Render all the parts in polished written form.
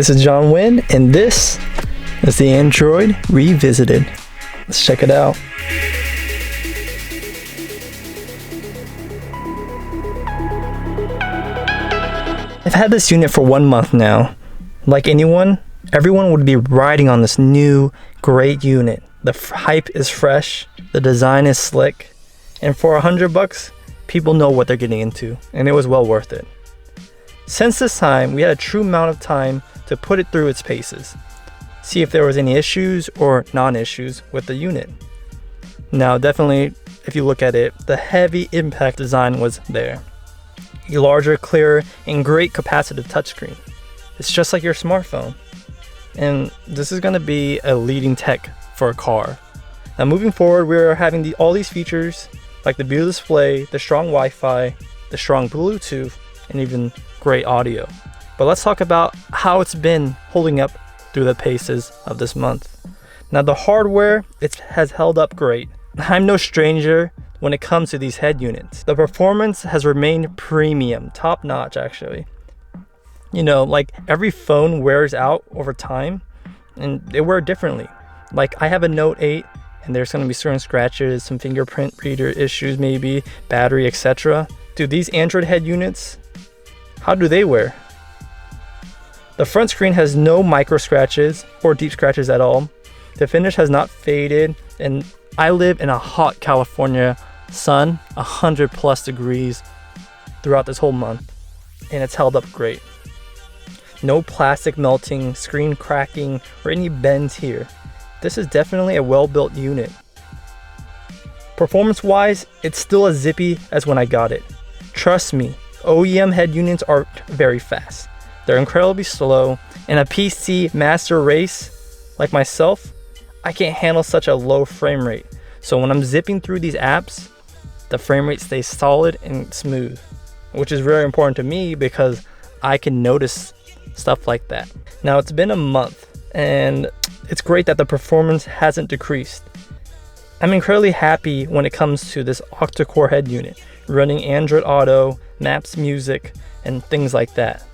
This is John Wynn, and this is the Android Revisited. Let's check it out. I've had this unit for 1 month now. Like everyone would be riding on this new, great unit. The hype is fresh, the design is slick, and for $100, people know what they're getting into, and it was well worth it. Since this time, we had a true amount of time to put it through its paces, see if there was any issues or non-issues with the unit. Now, definitely, if you look at it, the heavy impact design was there. A larger, clearer, and great capacitive touchscreen. It's just like your smartphone. And this is going to be a leading tech for a car. Now, moving forward, we're having all these features like the beautiful display, the strong Wi-Fi, the strong Bluetooth, and even great audio. But let's talk about how it's been holding up through the paces of this month. Now, the hardware, it has held up great. I'm no stranger when it comes to these head units. The performance has remained premium, top notch actually. You know, like every phone wears out over time and they wear differently. Like I have a Note 8 and there's gonna be certain scratches, some fingerprint reader issues maybe, battery, etc. Dude, these Android head units, how do they wear? The front screen has no micro scratches or deep scratches at all. The finish has not faded, and I live in a hot California sun, 100+ degrees throughout this whole month, and it's held up great. No plastic melting, screen cracking, or any bends here. This is definitely a well-built unit. Performance-wise, it's still as zippy as when I got it. Trust me, OEM head units are very fast. They're incredibly slow. In a PC master race like myself, I can't handle such a low frame rate. So when I'm zipping through these apps, the frame rate stays solid and smooth, which is very important to me because I can notice stuff like that. Now, it's been a month and it's great that the performance hasn't decreased. I'm incredibly happy when it comes to this octa-core head unit, running Android Auto, Maps, Music, and things like that.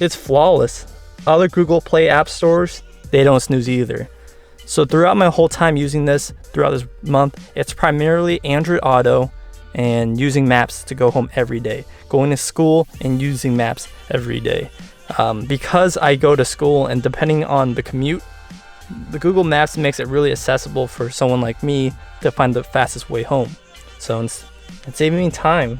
It's flawless. Other Google Play app stores, they don't snooze either. So throughout my whole time using this, throughout this month, it's primarily Android Auto and using Maps to go home every day. Going to school and using Maps every day. Because I go to school and depending on the commute, the Google Maps makes it really accessible for someone like me to find the fastest way home. So it's saving me time.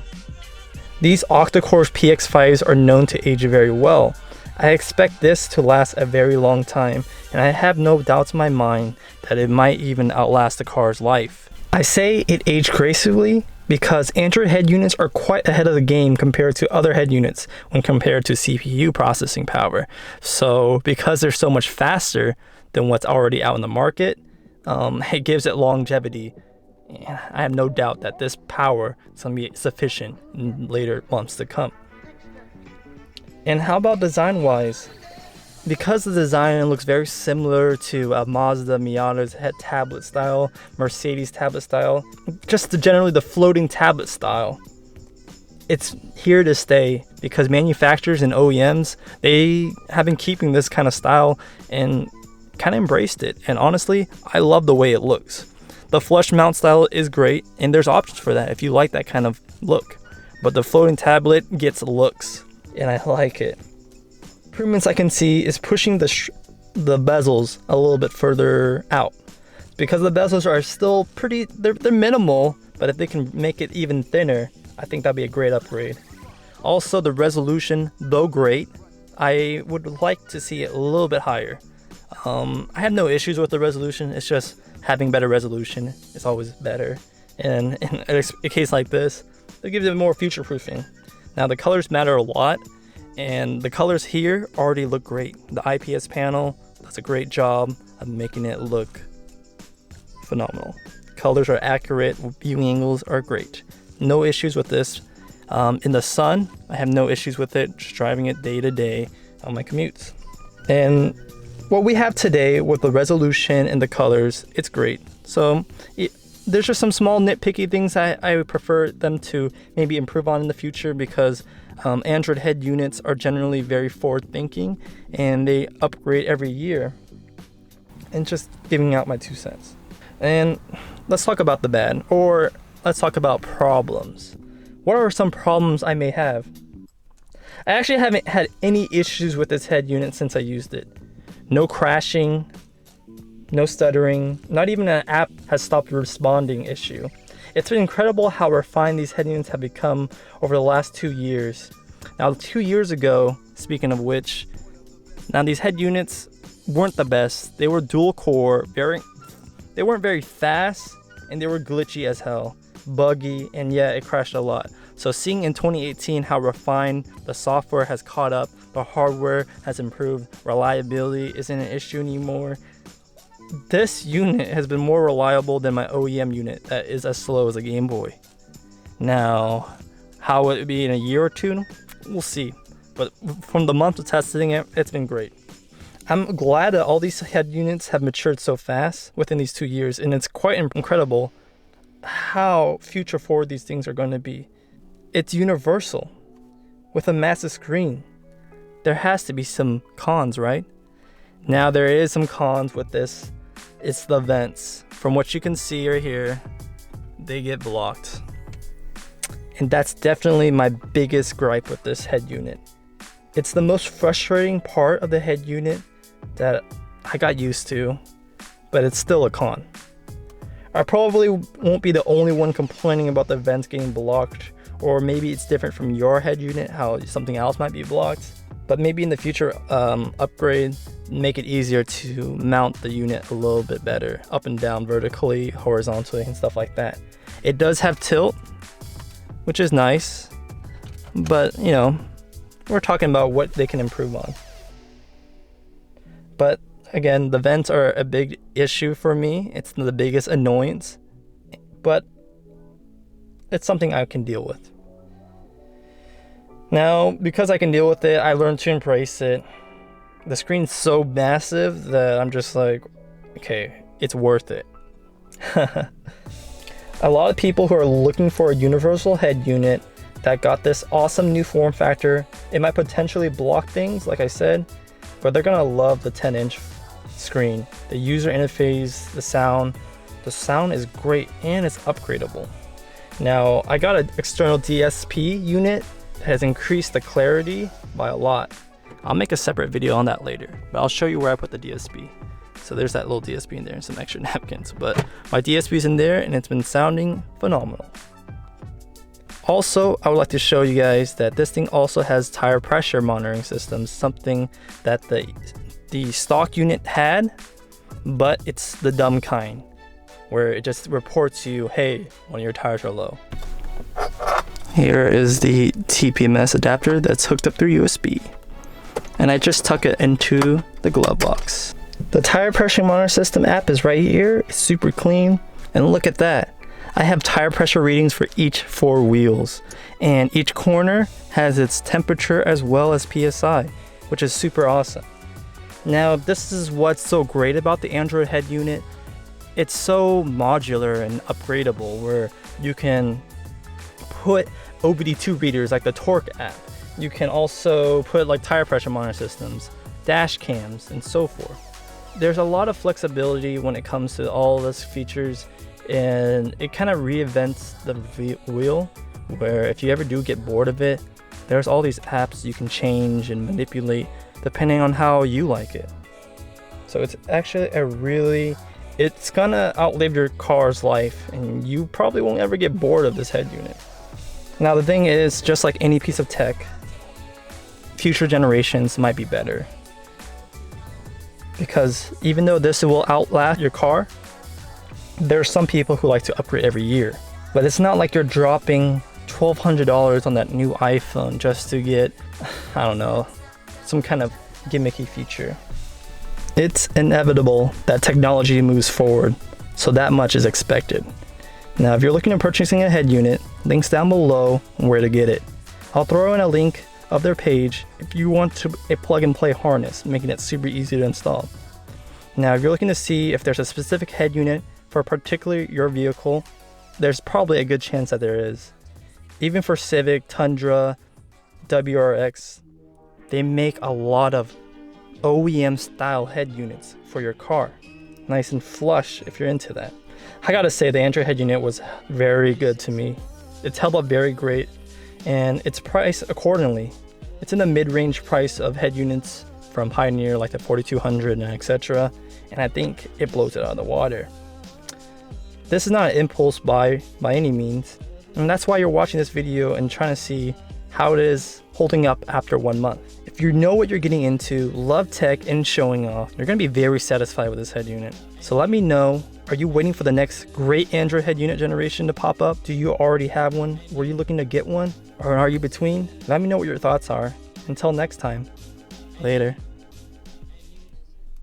These octa-core PX5s are known to age very well. I expect this to last a very long time, and I have no doubts in my mind that it might even outlast the car's life. I say it aged gracefully because Android head units are quite ahead of the game compared to other head units when compared to CPU processing power. So because they're so much faster than what's already out in the market, it gives it longevity. And I have no doubt that this power is going to be sufficient in later months to come. And how about design-wise? Because the design looks very similar to Mazda Miata's head tablet style, Mercedes tablet style, just generally the floating tablet style. It's here to stay because manufacturers and OEMs, they have been keeping this kind of style and kind of embraced it. And honestly, I love the way it looks. The flush mount style is great, and there's options for that if you like that kind of look. But the floating tablet gets looks, and I like it. Improvements I can see is pushing the bezels a little bit further out. Because the bezels are still pretty, they're minimal, but if they can make it even thinner, I think that'd be a great upgrade. Also, the resolution, though great, I would like to see it a little bit higher. I have no issues with the resolution, it's just having better resolution is always better. And in a case like this, it gives it more future-proofing. Now, the colors matter a lot, and the colors here already look great. The IPS panel does a great job of making it look phenomenal. Colors are accurate, viewing angles are great. No issues with this. In the sun, I have no issues with it, just driving it day to day on my commutes. And what we have today with the resolution and the colors, it's great. So there's just some small nitpicky things I would prefer them to maybe improve on in the future because Android head units are generally very forward thinking and they upgrade every year. And just giving out my 2 cents. And let's talk about the bad, or let's talk about problems. What are some problems I may have? I actually haven't had any issues with this head unit since I used it. No crashing, no stuttering, not even an app has stopped responding issue. It's been incredible how refined these head units have become over the last 2 years. Now 2 years ago, speaking of which, now these head units weren't the best. They were dual core, they weren't very fast, and they were glitchy as hell, buggy, and yeah, it crashed a lot. So seeing in 2018 how refined the software has caught up, the hardware has improved, reliability isn't an issue anymore. This unit has been more reliable than my OEM unit that is as slow as a Game Boy. Now, how it would be in a year or two, we'll see. But from the month of testing it, it's been great. I'm glad that all these head units have matured so fast within these 2 years, and it's quite incredible how future forward these things are going to be. It's universal with a massive screen. There has to be some cons, right? Now there is some cons with this. It's the vents. From what you can see right here, they get blocked. And that's definitely my biggest gripe with this head unit. It's the most frustrating part of the head unit that I got used to, but it's still a con. I probably won't be the only one complaining about the vents getting blocked, or maybe it's different from your head unit, how something else might be blocked. But maybe in the future, upgrade, make it easier to mount the unit a little bit better, up and down, vertically, horizontally, and stuff like that. It does have tilt, which is nice, but you know, we're talking about what they can improve on. But again, the vents are a big issue for me. It's the biggest annoyance, but it's something I can deal with. Now, because I can deal with it, I learned to embrace it. The screen's so massive that I'm just like, okay, it's worth it. A lot of people who are looking for a universal head unit that got this awesome new form factor, it might potentially block things, like I said, but they're gonna love the 10-inch screen. The user interface, the sound is great and it's upgradable. Now, I got an external DSP unit that has increased the clarity by a lot. I'll make a separate video on that later, but I'll show you where I put the DSP. So there's that little DSP in there and some extra napkins, but my DSP's in there and it's been sounding phenomenal. Also, I would like to show you guys that this thing also has tire pressure monitoring systems, something that the stock unit had, but it's the dumb kind, where it just reports you, hey, one of your tires are low. Here is the TPMS adapter that's hooked up through USB, and I just tuck it into the glove box. The tire pressure monitor system app is right here. It's super clean, and look at that. I have tire pressure readings for each 4 wheels, and each corner has its temperature as well as PSI, which is super awesome. Now, this is what's so great about the Android head unit. It's so modular and upgradable, where you can put OBD2 readers like the Torque app. You can also put like tire pressure monitor systems, dash cams, and so forth. There's a lot of flexibility when it comes to all those features, and it kind of reinvents the wheel, where if you ever do get bored of it, there's all these apps you can change and manipulate depending on how you like it. So it's actually it's gonna outlive your car's life, and you probably won't ever get bored of this head unit. Now the thing is, just like any piece of tech, future generations might be better, because even though this will outlast your car, there are some people who like to upgrade every year. But it's not like you're dropping $1,200 on that new iPhone just to get, I don't know, some kind of gimmicky feature. It's inevitable that technology moves forward, so that much is expected. Now, if you're looking at purchasing a head unit, links down below where to get it. I'll throw in a link of their page if you want a plug-and-play harness, making it super easy to install. Now, if you're looking to see if there's a specific head unit for particularly your vehicle, there's probably a good chance that there is. Even for Civic, Tundra, WRX, they make a lot of OEM style head units for your car. Nice and flush if you're into that. I gotta say, the Android head unit was very good to me. It's held up very great, and it's priced accordingly. It's in the mid-range price of head units from Pioneer, like the 4200 and etc. And I think it blows it out of the water. This is not an impulse buy by any means, and that's why you're watching this video and trying to see how it is holding up after 1 month. If you know what you're getting into, love tech and showing off, you're gonna be very satisfied with this head unit. So let me know, are you waiting for the next great Android head unit generation to pop up? Do you already have one? Were you looking to get one? Or are you between? Let me know what your thoughts are. Until next time, later.